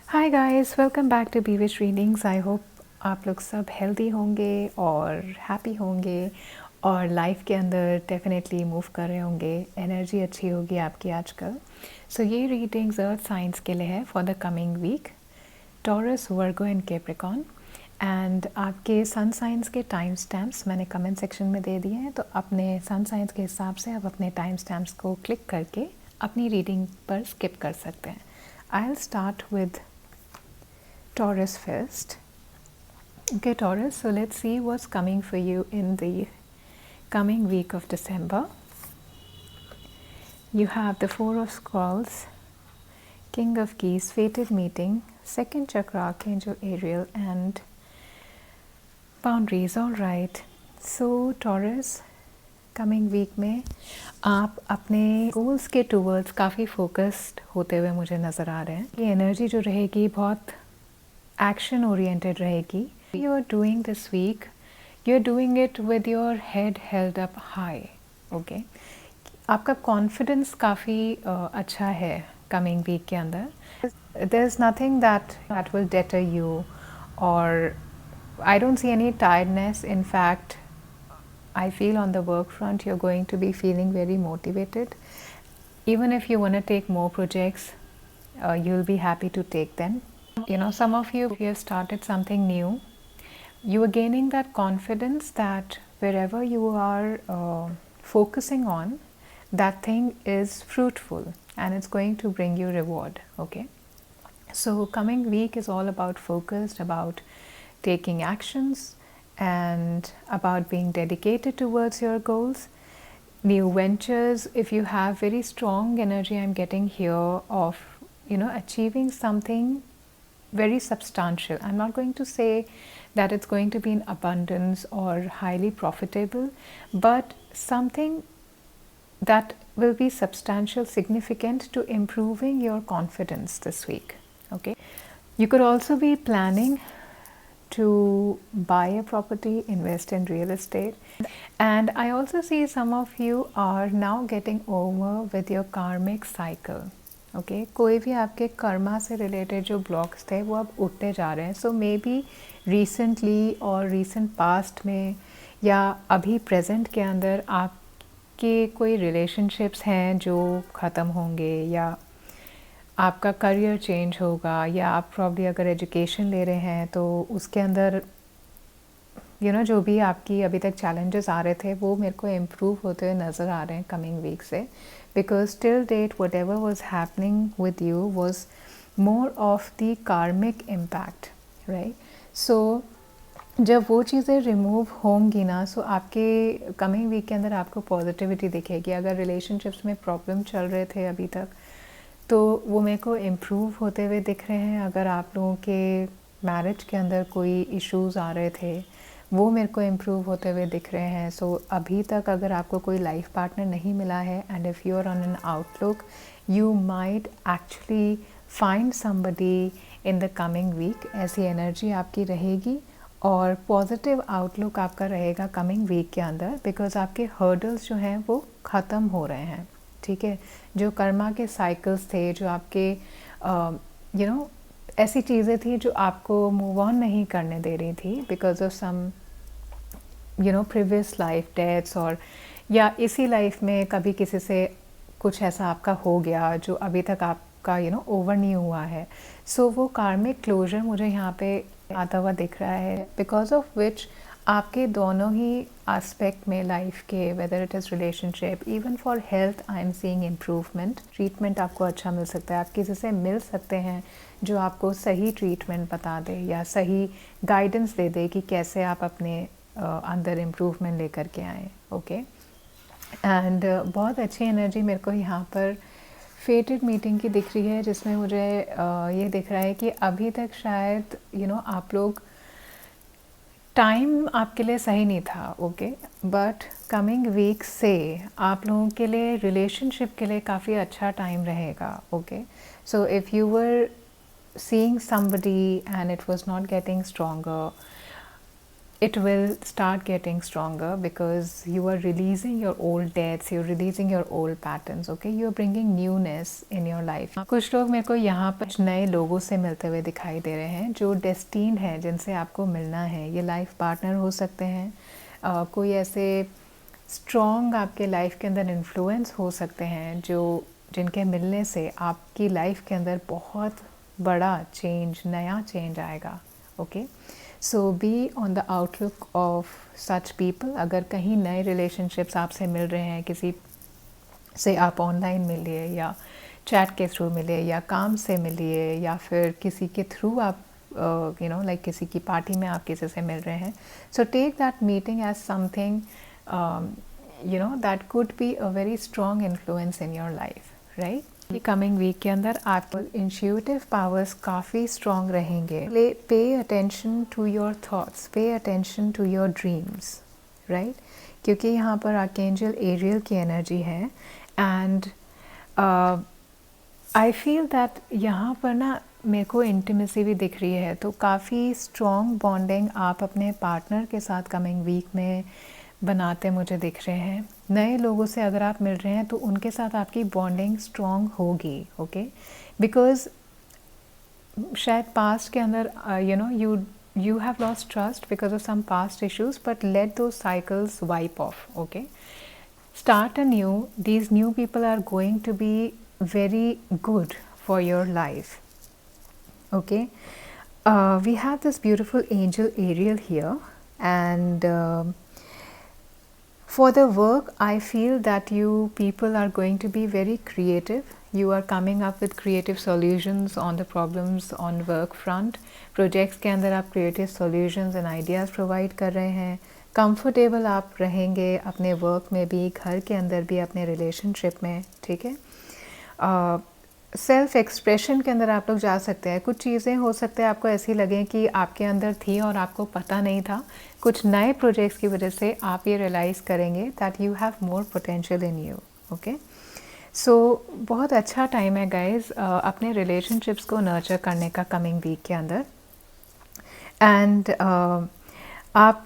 Hi guys, welcome back to बीविश readings. I hope आप लोग सब हेल्दी होंगे और हैप्पी होंगे और लाइफ के अंदर डेफिनेटली मूव कर रहे होंगे। एनर्जी अच्छी होगी आपकी आजकल। सो ये रीडिंग्स अर्थ साइंस के लिए है for the coming week, Taurus, Virgo and Capricorn. And आपके सन साइंस के टाइम स्टैम्प्स मैंने कमेंट सेक्शन में दे दिए हैं, तो अपने सन साइंस के हिसाब से आप अपने टाइम स्टैम्प्स को क्लिक करके अपनी रीडिंग पर स्किप कर सकते हैं। I will start with Taurus first. Okay, Taurus, so let's see what's coming for you in the coming week of December. You have the Four of Skulls, King of Keys, Fated Meeting, Second Chakra, Archangel Ariel, and Boundaries. All right. So, Taurus, coming week में आप अपने goals के towards काफ़ी focused होते हुए मुझे नज़र आ रहे हैं। ये एनर्जी जो रहेगी बहुत एक्शन ओरिएंटेड रहेगी। You are doing this week, you are doing it with your head held up high. Okay, आपका कॉन्फिडेंस काफ़ी अच्छा है कमिंग वीक के अंदर। There is nothing that will deter you, और I don't see any tiredness. In fact, I feel on the work front you're going to be feeling very motivated. Even if you want to take more projects, you'll be happy to take them. You know, some of you, if you have started something new, you are gaining that confidence that wherever you are focusing on, that thing is fruitful and it's going to bring you reward. Okay, so coming week is all about focused, about taking actions, and about being dedicated towards your goals. New ventures, if you have very strong energy, I'm getting here of, you know, achieving something very substantial. I'm not going to say that it's going to be in abundance or highly profitable, but something that will be substantial, significant to improving your confidence this week. Okay, you could also be planning to buy a property, invest in real estate. And I also see some of you are now getting over with your karmic cycle. Okay, कोई भी आपके कर्मा से related जो blocks थे वो अब उठते जा रहे हैं। सो मे बी रिसेंटली और रिसेंट पास्ट में या अभी प्रेजेंट के अंदर आपके कोई रिलेशनशिप्स हैं जो ख़त्म होंगे, या आपका करियर चेंज होगा, या आप प्रॉब्ली अगर एजुकेशन ले रहे हैं तो उसके अंदर जो भी आपकी अभी तक चैलेंजेस आ रहे थे वो मेरे को इम्प्रूव होते हुए नज़र आ रहे हैं कमिंग वीक से। Because till date whatever was happening with you was more of the karmic impact, right? So जब वो चीज़ें रिमूव होंगी ना, सो आपके कमिंग वीक के अंदर आपको पॉजिटिविटी दिखेगी। अगर रिलेशनशिप्स में प्रॉब्लम चल रहे थे अभी तक, तो वो मेरे को इम्प्रूव होते हुए दिख रहे हैं। अगर आप लोगों के मैरिज के अंदर कोई इश्यूज़ आ रहे थे, वो मेरे को इम्प्रूव होते हुए दिख रहे हैं। सो अभी तक अगर आपको कोई लाइफ पार्टनर नहीं मिला है, and if you are on an outlook, you might actually find somebody in the coming week. ऐसी एनर्जी आपकी रहेगी और पॉजिटिव आउटलुक आपका रहेगा कमिंग वीक के अंदर, बिकॉज आपके हर्डल्स जो हैं वो ख़त्म हो रहे हैं। ठीक है, जो कर्मा के साइकिल्स थे, जो आपके ऐसी चीज़ें थी जो आपको मूव ऑन नहीं करने दे रही थी because of some previous life deaths, और या इसी लाइफ में कभी किसी से कुछ ऐसा आपका हो गया जो अभी तक आपका ओवर नहीं हुआ है। सो वो कार्मिक क्लोजर मुझे यहाँ पे आता हुआ दिख रहा है, बिकॉज ऑफ विच आपके दोनों ही एस्पेक्ट में लाइफ के, whether it is relationship, even for health, I am seeing improvement. Treatment आपको अच्छा मिल सकता है, आप किसी से मिल सकते हैं जो आपको सही ट्रीटमेंट बता दे या सही गाइडेंस दे दे कि कैसे आप अपने अंदर इम्प्रूवमेंट लेकर के आएँ। ओके, एंड बहुत अच्छी एनर्जी मेरे को यहाँ पर फेटेड मीटिंग की दिख रही है, जिसमें मुझे ये दिख रहा है कि अभी तक शायद आप लोग, टाइम आपके लिए सही नहीं था। ओके, बट कमिंग वीक से आप लोगों के लिए रिलेशनशिप के लिए काफ़ी अच्छा टाइम रहेगा। Okay, so if you were seeing somebody and it was not getting stronger, it will start getting stronger because you are releasing your old debts, you're releasing your old patterns, okay? You're bringing newness in your life. कुछ लोग मेरे को यहाँ पर नए लोगों से मिलते हुए दिखाई दे रहे हैं जो डेस्टिन्ड हैं, जिनसे आपको मिलना है. ये लाइफ पार्टनर हो सकते हैं, कोई ऐसे स्ट्रॉन्ग आपके लाइफ के अंदर इन्फ्लुएंस हो सकते हैं जो जिनके मिलने से आपकी लाइफ के अंदर बहुत बड़ा चेंज, नया चेंज आएगा, okay? So be on the outlook of such people. अगर कहीं नए रिलेशनशिप्स आपसे मिल रहे हैं, किसी से आप ऑनलाइन मिलिए या चैट के थ्रू मिले या काम से मिलिए या फिर किसी के थ्रू आप लाइक किसी की पार्टी में आप किसी से मिल रहे हैं, so take that meeting as something that could be a very strong influence in your life, right? Coming week के अंदर आपको इंट्यूटिव पावर्स काफ़ी स्ट्रॉन्ग रहेंगे. Pay attention to your thoughts, pay attention to your dreams, right? क्योंकि यहाँ पर archangel Ariel की energy है एंड आई फील दैट यहाँ पर ना मेरे को इंटीमेसी भी दिख रही है, तो काफ़ी स्ट्रॉन्ग बॉन्डिंग आप अपने पार्टनर के साथ कमिंग वीक में बनाते मुझे दिख रहे हैं. नए लोगों से अगर आप मिल रहे हैं तो उनके साथ आपकी बॉन्डिंग स्ट्रॉन्ग होगी, ओके? बिकॉज शायद पास्ट के अंदर you have lost trust because of some past issues, but let those cycles wipe off, okay? Start anew. These new people are going to be very good for your life, okay? We have this beautiful angel Ariel here, and for the work, I feel that you people are going to be very creative. You are coming up with creative solutions on the problems on work front. Projects के अंदर आप creative solutions and ideas provide कर रहे हैं. Comfortable आप रहेंगे अपने work में भी, घर के अंदर भी, अपने relationship में, ठीक है? सेल्फ एक्सप्रेशन के अंदर आप लोग जा सकते हैं. कुछ चीज़ें हो सकते हैं आपको ऐसी लगें कि आपके अंदर थी और आपको पता नहीं था. कुछ नए प्रोजेक्ट्स की वजह से आप ये रियलाइज़ करेंगे that you have more potential in you, okay? So बहुत अच्छा टाइम है गाइज अपने रिलेशनशिप्स को नर्चर करने का कमिंग वीक के अंदर. एंड आप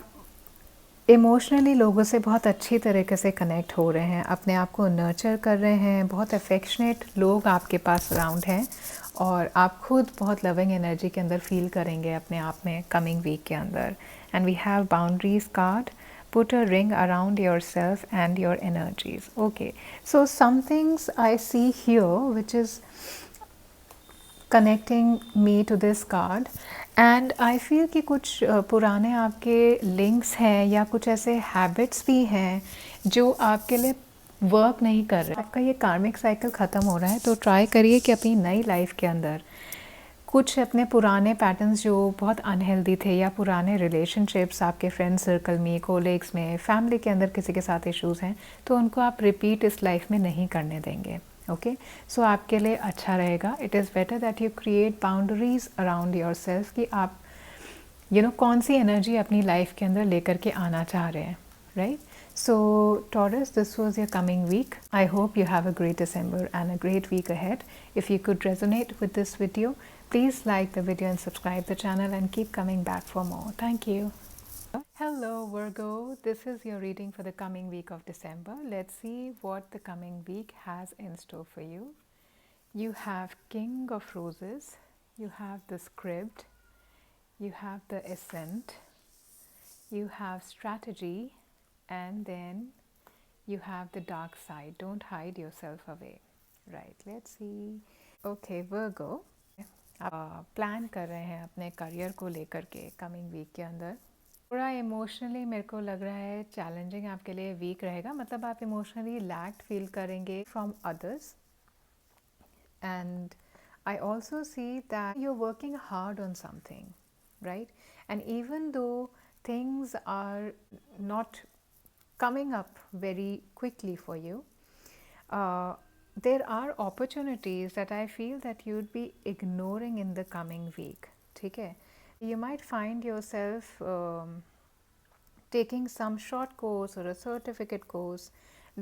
इमोशनली लोगों से बहुत अच्छी तरीके से कनेक्ट हो रहे हैं, अपने आप को नर्चर कर रहे हैं. बहुत अफेक्शनेट लोग आपके पास अराउंड हैं और आप खुद बहुत लविंग एनर्जी के अंदर फील करेंगे अपने आप में कमिंग वीक के अंदर. And we have boundaries card. Put a ring around yourself and your energies. Okay, so some things I see here which is connecting me to this card, and I feel कि कुछ पुराने आपके links हैं या कुछ ऐसे habits भी हैं जो आपके लिए वर्क नहीं कर रहे. आपका ये कार्मिक साइकिल ख़त्म हो रहा है, तो ट्राई करिए कि अपनी नई लाइफ के अंदर कुछ अपने पुराने पैटर्न्स जो बहुत अनहेल्दी थे या पुराने रिलेशनशिप्स आपके फ्रेंड सर्कल में, कोलिग्स में, फैमिली के अंदर किसी के साथ इश्यूज़ हैं, तो उनको आप रिपीट इस लाइफ में नहीं करने देंगे, ओके? सो आपके लिए अच्छा रहेगा. It is better that you create boundaries around your self कि आप कौन सी एनर्जी अपनी लाइफ के अंदर लेकर के आना चाह रहे हैं, right? So Taurus, this was your coming week. I hope you have a great December and a great week ahead. If you could resonate with this video, please like the video and subscribe the channel and keep coming back for more. Thank you. Hello Virgo, this is your reading for the coming week of December. Let's see what the coming week has in store for you. You have King of Roses, you have the Script, you have the Ascent, you have Strategy, and then you have the dark side. Don't hide yourself away, right? Let's see. Okay Virgo, आप plan कर रहे हैं अपने career को लेकर के coming week के अंदर. थोड़ा इमोशनली मेरे को लग रहा है चैलेंजिंग आपके लिए वीक रहेगा. मतलब आप इमोशनली लैक्ड फील करेंगे from others. And I also see that you are working hard on something, right? And even though things are not coming up very quickly for you, there are opportunities that I feel that you'd be ignoring in the coming week, ठीक है? You might find yourself taking some short course or a certificate course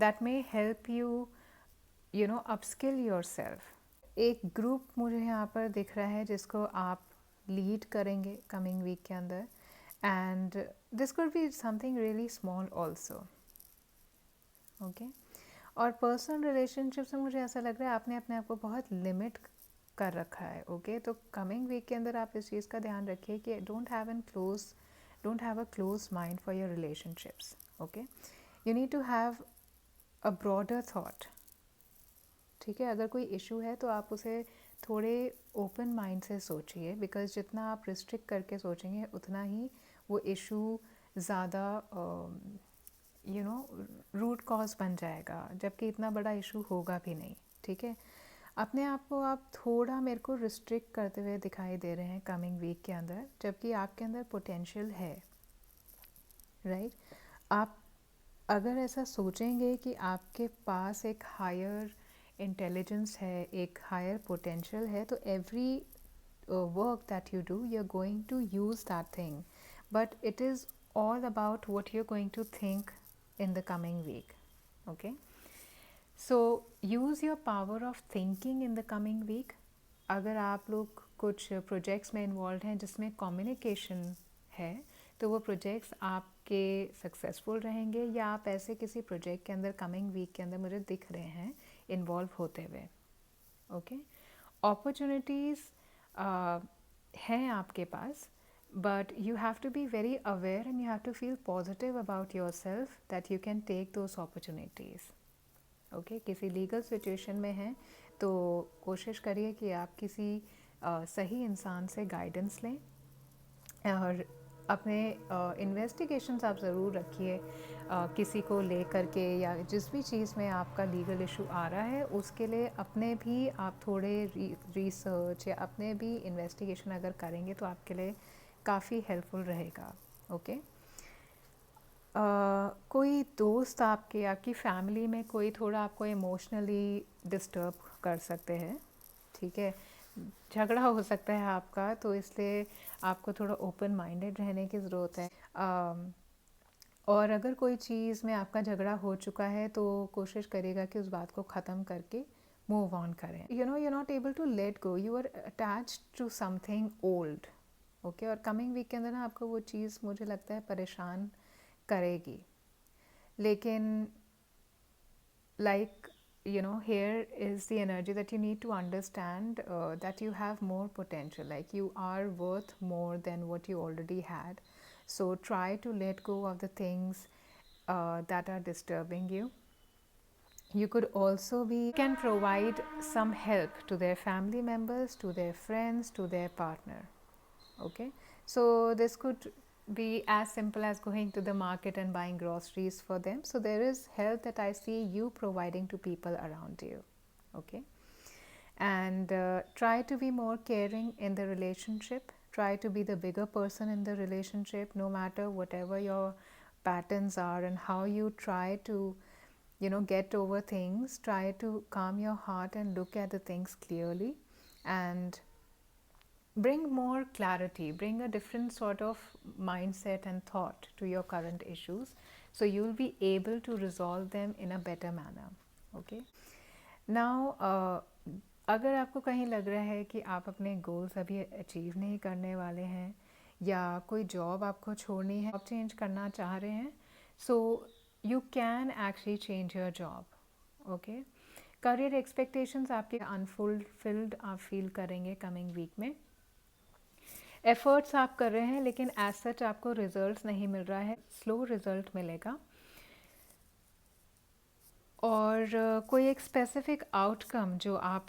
that may help you, upskill yourself. एक group मुझे यहाँ पर दिख रहा है जिसको आप लीड करेंगे कमिंग वीक के अंदर. and this could be something really small also. Okay और पर्सनल रिलेशनशिप में मुझे ऐसा लग रहा है आपने अपने आप को बहुत लिमिट कर रखा है. ओके तो कमिंग वीक के अंदर आप इस चीज़ का ध्यान रखिए कि don't have a close mind for your relationships. Okay you need to have a broader thought. ठीक है, अगर कोई इशू है तो आप उसे थोड़े ओपन माइंड से सोचिए, बिकॉज जितना आप रिस्ट्रिक्ट करके सोचेंगे उतना ही वो इशू ज़्यादा रूट कॉज बन जाएगा, जबकि इतना बड़ा इशू होगा भी नहीं. ठीक है, अपने आप को आप थोड़ा मेरे को रिस्ट्रिक्ट करते हुए दिखाई दे रहे हैं कमिंग वीक के अंदर, जबकि आपके अंदर पोटेंशियल है. राइट आप अगर ऐसा सोचेंगे कि आपके पास एक हायर इंटेलिजेंस है, एक हायर पोटेंशियल है, तो every work that you do you are going to use that thing, but it is all about what you're going to think in the coming week. Okay, so use your power of thinking in the coming week. अगर आप लोग कुछ projects में involve हैं जिसमें communication है, तो वो प्रोजेक्ट्स आपके सक्सेसफुल रहेंगे, या आप ऐसे किसी प्रोजेक्ट के अंदर कमिंग वीक के अंदर मुझे दिख रहे हैं इन्वॉल्व होते हुए. ओके, अपॉर्चुनिटीज़ हैं आपके पास, but you have to be very aware and you have to feel positive about yourself that you can take those opportunities. Okay किसी लीगल सिचुएशन में हैं तो कोशिश करिए कि आप किसी सही इंसान से गाइडेंस लें, और अपने इन्वेस्टिगेशंस आप ज़रूर रखिए किसी को ले करके, या जिस भी चीज़ में आपका लीगल इशू आ रहा है उसके लिए अपने भी आप थोड़े रिसर्च या अपने भी इन्वेस्टिगेशन अगर करेंगे तो आपके लिए काफ़ी हेल्पफुल रहेगा. ओके कोई दोस्त आपकी फैमिली में कोई थोड़ा आपको इमोशनली डिस्टर्ब कर सकते हैं. ठीक है, झगड़ा हो सकता है आपका, तो इसलिए आपको थोड़ा ओपन माइंडेड रहने की ज़रूरत है. और अगर कोई चीज़ में आपका झगड़ा हो चुका है तो कोशिश करिएगा कि उस बात को ख़त्म करके मूव ऑन करें. You are not able to let go, you are attached to something old. Okay और कमिंग वीक के अंदर ना आपको वो चीज़ मुझे लगता है परेशान करेगी, लेकिन here is the energy that you need to understand that you have more potential, like you are worth more than what you already had. So try to let go of the things that are disturbing you. You could also can provide some help to their family members, to their friends, to their partner. Okay, so this could be as simple as going to the market and buying groceries for them. So there is help that I see you providing to people around you. Okay, and try to be more caring in the relationship. Try to be the bigger person in the relationship, no matter whatever your patterns are and how you try to get over things. Try to calm your heart and look at the things clearly, and bring more clarity, bring a different sort of mindset and thought to your current issues, so you'll be able to resolve them in a better manner. Okay, now अगर आपको कहीं लग रहा है कि आप अपने goals अभी अचीव नहीं करने वाले हैं, या कोई जॉब आपको छोड़नी है, जॉब चेंज करना चाह रहे हैं, so you can actually change your job. Okay, career expectations आपके अनफुलफिल्ड आप फील करेंगे कमिंग वीक में. एफ़र्ट्स आप कर रहे हैं लेकिन एज सच आपको रिजल्ट्स नहीं मिल रहा है, स्लो रिजल्ट मिलेगा. और कोई एक स्पेसिफिक आउटकम जो आप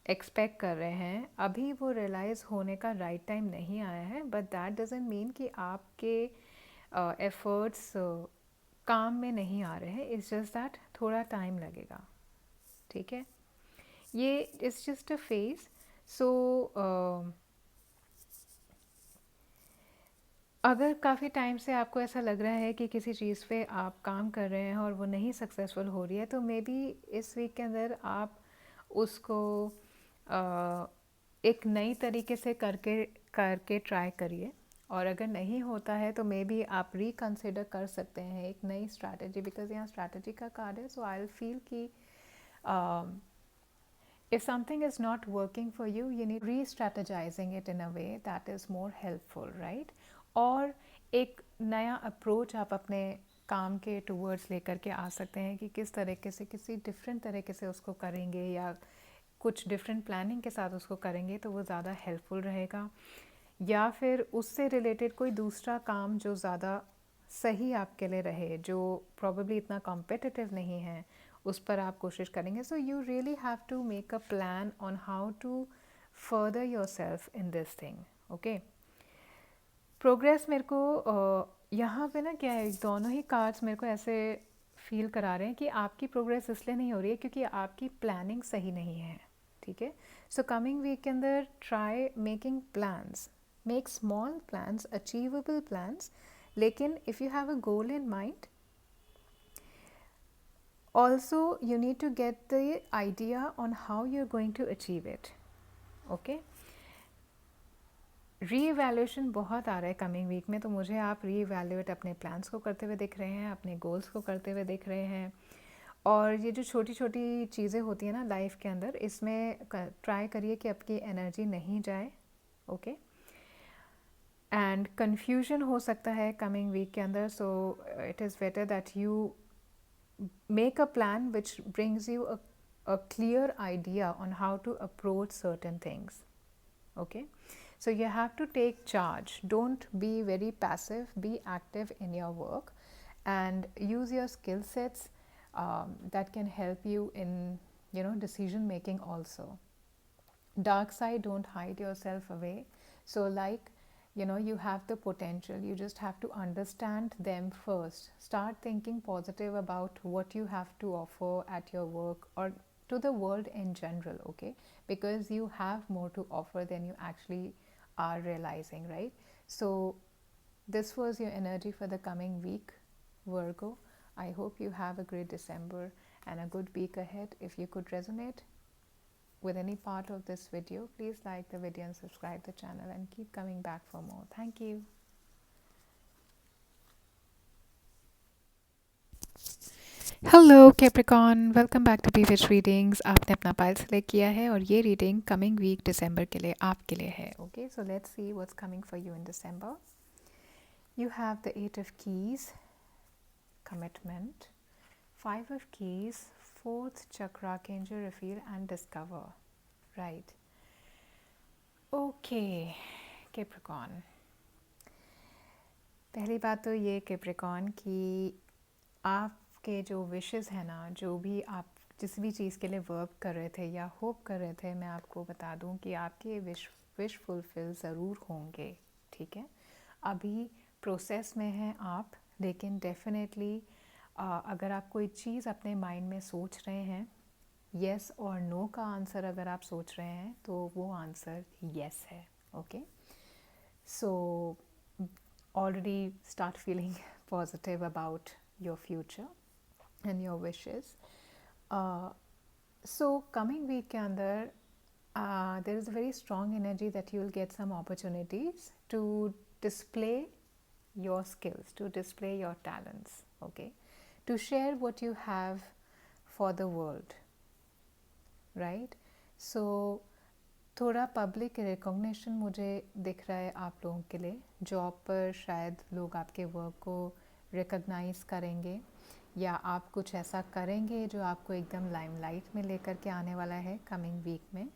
एक्सपेक्ट कर रहे हैं, अभी वो रियलाइज़ होने का राइट टाइम नहीं आया है, बट दैट डजंट मीन कि आपके एफ़र्ट्स काम में नहीं आ रहे हैं. इट्स जस्ट दैट थोड़ा टाइम लगेगा. ठीक है, ये इट्स जस्ट अ फेज. सो अगर काफ़ी टाइम से आपको ऐसा लग रहा है कि किसी चीज़ पे आप काम कर रहे हैं और वो नहीं सक्सेसफुल हो रही है, तो मे बी इस वीक के अंदर आप उसको एक नई तरीके से करके ट्राई करिए. और अगर नहीं होता है तो मे बी आप रिकन्सिडर कर सकते हैं एक नई स्ट्रैटेजी, बिकॉज यहाँ स्ट्रैटेजी का कार्ड है. सो आई विल फील कि if something is not working for you, you need re-strategizing it in a way that is more helpful, right? और एक नया अप्रोच आप अपने काम के टूवर्ड्स लेकर के आ सकते हैं कि किस तरीके से, किसी डिफरेंट तरीके से उसको करेंगे या कुछ डिफरेंट प्लानिंग के साथ उसको करेंगे तो वो ज़्यादा हेल्पफुल रहेगा। या फिर उससे रिलेटेड कोई दूसरा काम जो ज़्यादा सही आपके लिए रहे, जो प्रॉबेबली इतना कॉम्पिटिटिव नहीं है, उस पर आप कोशिश करेंगे। So you really have to make a plan on how to further yourself in this thing. Okay, progress मेरे को यहाँ पे ना क्या है, दोनों ही कार्ड्स मेरे को ऐसे फील करा रहे हैं कि आपकी प्रोग्रेस इसलिए नहीं हो रही है क्योंकि आपकी प्लानिंग सही नहीं है। ठीक है, सो कमिंग वीक के अंदर try making plans, make small plans, achievable plans, लेकिन if you have a goal in mind, also you need to get the idea on how you're going to achieve it. Okay, री-इवैल्यूएशन बहुत आ रहा है coming week में, तो मुझे आप री-इवैल्यूएट अपने plans को करते हुए दिख रहे हैं, अपने गोल्स को करते हुए दिख रहे हैं। और ये जो छोटी छोटी चीज़ें होती हैं ना लाइफ के अंदर, इसमें ट्राई करिए कि आपकी एनर्जी नहीं जाए। ओके, एंड कन्फ्यूजन हो सकता है कमिंग वीक के अंदर, सो it is better that you make a plan which brings you a clear idea on how to approach certain things. Okay, so you have to take charge. Don't be very passive, be active in your work and use your skill sets that can help you in, you know, decision making also. Dark side, don't hide yourself away. So like, you know, you have the potential, you just have to understand them first. Start thinking positive about what you have to offer at your work or to the world in general. Okay, because you have more to offer than you actually are realizing, right? So this was your energy for the coming week, Virgo. I hope you have a great December and a good week ahead. If you could resonate with any part of this video, please like the video and subscribe the channel and keep coming back for more. Thank you. Hello Capricorn, welcome back to पीविच readings. आपने अपना pile select किया है और ये reading coming week दिसंबर के लिए आपके लिए है। Okay, so let's see what's coming for you in December. You have the 8 of keys, commitment, 5 of keys, 4th chakra, archangel reveal and discover. Right. Okay Capricorn, पहली बात तो ये कैप्रिकॉन कि आपके जो विशेस हैं ना, जो भी आप जिस भी चीज़ के लिए वर्क कर रहे थे या होप कर रहे थे, मैं आपको बता दूं कि आपके विश फुलफिल ज़रूर होंगे। ठीक है, अभी प्रोसेस में हैं आप, लेकिन डेफिनेटली अगर आप कोई चीज़ अपने माइंड में सोच रहे हैं, येस और नो का आंसर अगर आप सोच रहे हैं तो वो आंसर येस है। Okay, so already start feeling positive about your future and your wishes. So coming week के अंदर there is a very strong energy that you will get some opportunities to display your skills, to display your talents, okay, to share what you have for the world, right? So थोड़ा public recognition मुझे दिख रहा है आप लोगों के लिए। Job पर शायद लोग आपके वर्क को रिकॉग्नाइज करेंगे या आप कुछ ऐसा करेंगे जो आपको एकदम लाइमलाइट में लेकर के आने वाला है कमिंग वीक में,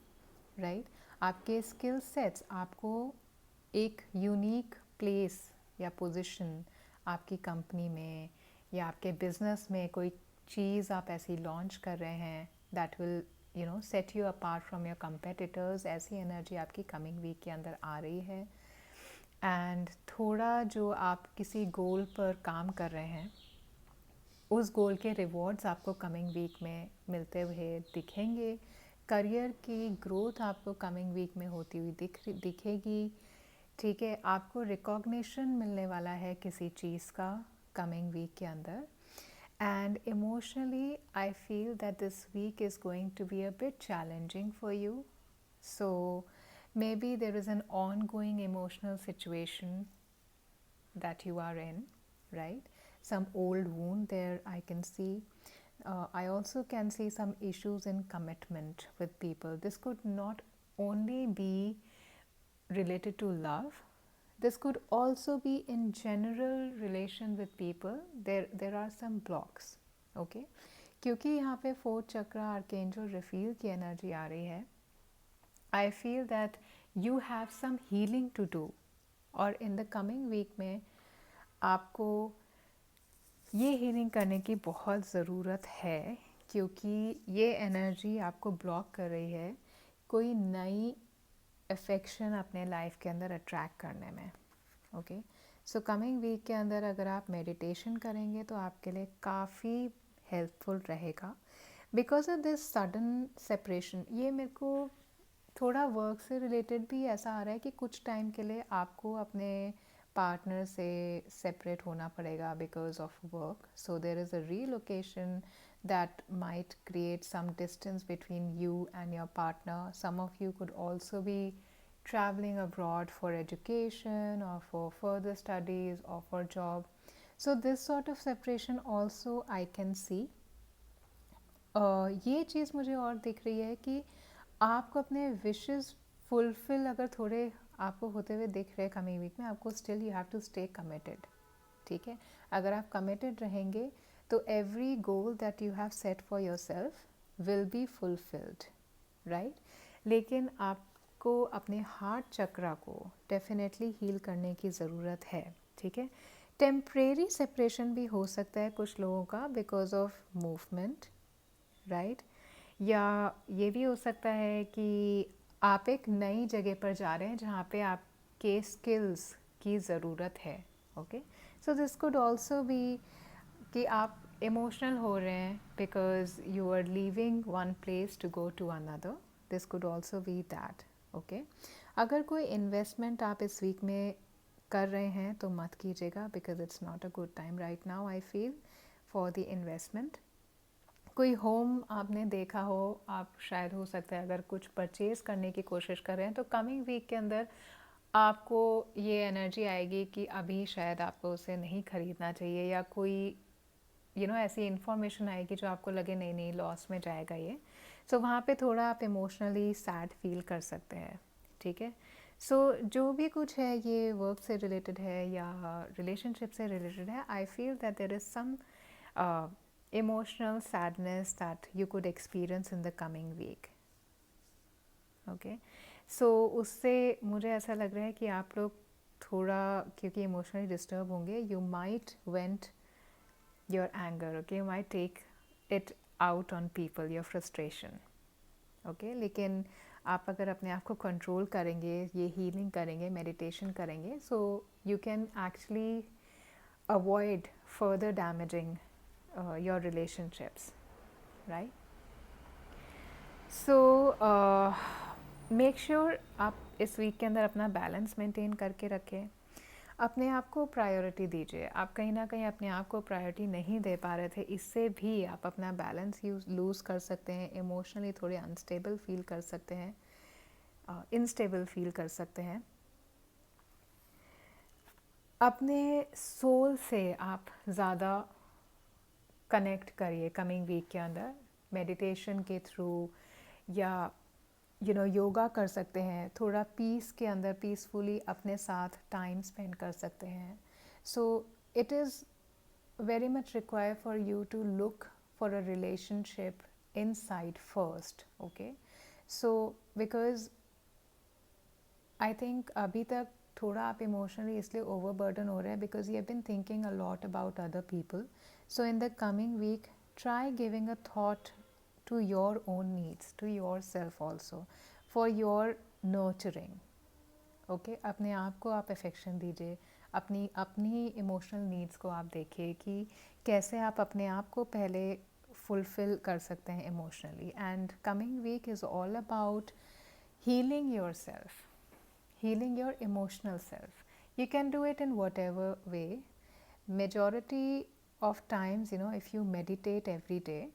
राइट? आपके स्किल सेट्स आपको एक यूनिक प्लेस या पोजीशन आपकी कंपनी में या आपके बिजनेस में कोई चीज़ आप ऐसी लॉन्च कर रहे हैं that will set you apart from your competitors. ऐसी एनर्जी आपकी कमिंग वीक के अंदर आ रही है। एंड थोड़ा जो आप किसी गोल पर काम कर रहे हैं, उस गोल के रिवॉर्ड्स आपको कमिंग वीक में मिलते हुए दिखेंगे। करियर की ग्रोथ आपको कमिंग वीक में होती हुई दिखेगी। ठीक है, आपको रिकॉग्निशन मिलने वाला है किसी चीज़ का कमिंग वीक के अंदर। And emotionally, I feel that this week is going to be a bit challenging for you. So maybe there is an ongoing emotional situation that you are in, right? Some old wound there I can see. I also can see some issues in commitment with people. This could not only be related to love. This could also be in general relation with people. There are some blocks. Okay, क्योंकि यहाँ पे fourth चक्र archangel रफील की energy आ रही है, I feel that you have some healing to do, और in the coming week में आपको ये हीलिंग करने की बहुत ज़रूरत है, क्योंकि ये एनर्जी आपको ब्लॉक कर रही है कोई नई अफेक्शन अपने लाइफ के अंदर अट्रैक्ट करने में. ओके, सो कमिंग वीक के अंदर अगर आप मेडिटेशन करेंगे तो आपके लिए काफ़ी हेल्पफुल रहेगा. Because of this sudden separation, ये मेरे को थोड़ा वर्क से रिलेटेड भी ऐसा आ रहा है कि कुछ टाइम के लिए आपको अपने पार्टनर से सेपरेट होना पड़ेगा because of work. So there is a relocation that might create some distance between you and your partner. Some of you could also be traveling abroad for education or for further studies or for job. So this sort of separation also I can see. ये चीज़ मुझे और दिख रही है कि आपको अपने wishes fulfil अगर थोड़े आपको होते हुए दिख रहे कमिंग वीक में, आपको still you have to stay committed. ठीक है, अगर आप कमिटेड रहेंगे तो every goal that you have set for yourself will be fulfilled, right. लेकिन आपको अपने हार्ट चक्रा को डेफिनेटली हील करने की ज़रूरत है. ठीक है, टेम्परेरी सेपरेशन भी हो सकता है कुछ लोगों का बिकॉज ऑफ मूवमेंट, राइट. या ये भी हो सकता है कि आप एक नई जगह पर जा रहे हैं जहाँ पे आपके स्किल्स की ज़रूरत है. Okay, so this could also be कि आप इमोशनल हो रहे हैं because you are leaving one place to go to another. This could also be that. Okay, अगर कोई इन्वेस्टमेंट आप इस वीक में कर रहे हैं तो मत कीजिएगा because it's not a good time right now I feel for the investment. कोई होम आपने देखा हो, आप शायद हो सकता है अगर कुछ परचेज़ करने की कोशिश कर रहे हैं तो कमिंग वीक के अंदर आपको ये एनर्जी आएगी कि अभी शायद आपको उसे नहीं ख़रीदना चाहिए, या कोई ऐसी इन्फॉर्मेशन आएगी जो आपको लगे नहीं नहीं लॉस में जाएगा ये. सो वहाँ पे थोड़ा आप इमोशनली सैड फील कर सकते हैं. ठीक है, सो जो भी कुछ है ये वर्क से रिलेटेड है या रिलेशनशिप से रिलेटेड है, I feel that there is some emotional sadness that you could experience in the coming week. Okay, so उससे मुझे ऐसा लग रहा है कि आप लोग थोड़ा क्योंकि इमोशनली डिस्टर्ब होंगे, you might vent your anger, okay, you might take it out on people, your frustration. Okay, लेकिन आप अगर अपने आप को कंट्रोल करेंगे, ये हीलिंग करेंगे, मेडिटेशन करेंगे, so you can actually avoid further damaging your relationships, right. So make sure आप इस वीक के अंदर अपना बैलेंस मेंटेन करके रखें, अपने आप को प्रायोरिटी दीजिए. आप कहीं ना कहीं अपने आप को प्रायोरिटी नहीं दे पा रहे थे, इससे भी आप अपना बैलेंस लूज़ कर सकते हैं, इमोशनली थोड़े अनस्टेबल फील कर सकते हैं, इनस्टेबल फील कर सकते हैं. अपने सोल से आप ज़्यादा कनेक्ट करिए कमिंग वीक के अंदर, मेडिटेशन के थ्रू, या योगा कर सकते हैं, थोड़ा पीस के अंदर पीसफुली अपने साथ टाइम स्पेंड कर सकते हैं. So it is very much require for you to look for a relationship inside first. Okay, so because I think अभी तक थोड़ा आप इमोशनली इसलिए ओवरबर्डन हो रहे हैं because you have been thinking a lot about other people. So in the coming week, try giving a thought to your own needs, to yourself also, for your nurturing. Okay, अपने आप को आप affection दीजिए, अपनी emotional needs को आप देखिए कि कैसे आप अपने आप को पहले फुलफिल कर सकते हैं emotionally. And coming week is all about healing yourself, healing your emotional self. You can do it in whatever way. Majority of times, if you meditate every day,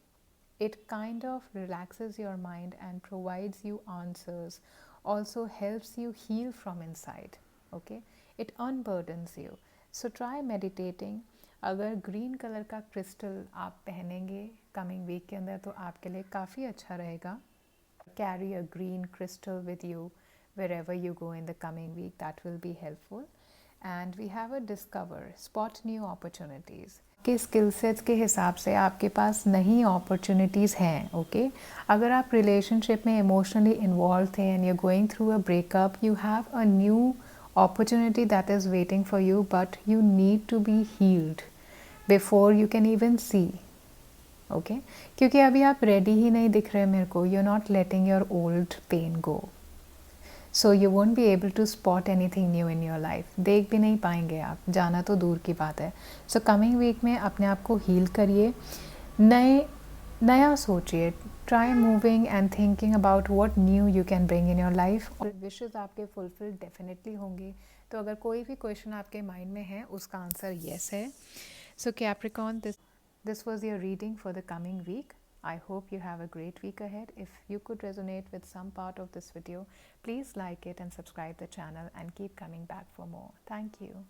it kind of relaxes your mind and provides you answers, also helps you heal from inside. Okay, it unburdens you. So try meditating. अगर green colour का crystal आप पहनेंगे coming week के अंदर तो आपके लिए काफ़ी अच्छा रहेगा. Carry a green crystal with you wherever you go in the coming week. That will be helpful. And we have a discover spot new opportunities के स्किल सेट्स के हिसाब से आपके पास नई अपॉर्चुनिटीज़ हैं. ओके, अगर आप रिलेशनशिप में इमोशनली इन्वॉल्व थे and you going through a breakup, you have a new opportunity that is waiting for you, but you need to be healed before you can even see. Okay, क्योंकि अभी आप ready ही नहीं दिख रहे मेरे को. You're not letting your old pain go, so you won't be able to spot anything new in your life. देख भी नहीं पाएंगे आप, जाना तो दूर की बात है. So coming week में अपने आप को हील करिए, नया सोचिए. Try moving and thinking about what new you can bring in your life. और विशेज़ आपके फुलफिल डेफिनेटली होंगे. तो अगर कोई भी क्वेश्चन आपके माइंड में है उसका आंसर येस है. सो Capricorn, this was your reading for the coming week. I hope you have a great week ahead. If you could resonate with some part of this video, please like it and subscribe the channel and keep coming back for more. Thank you.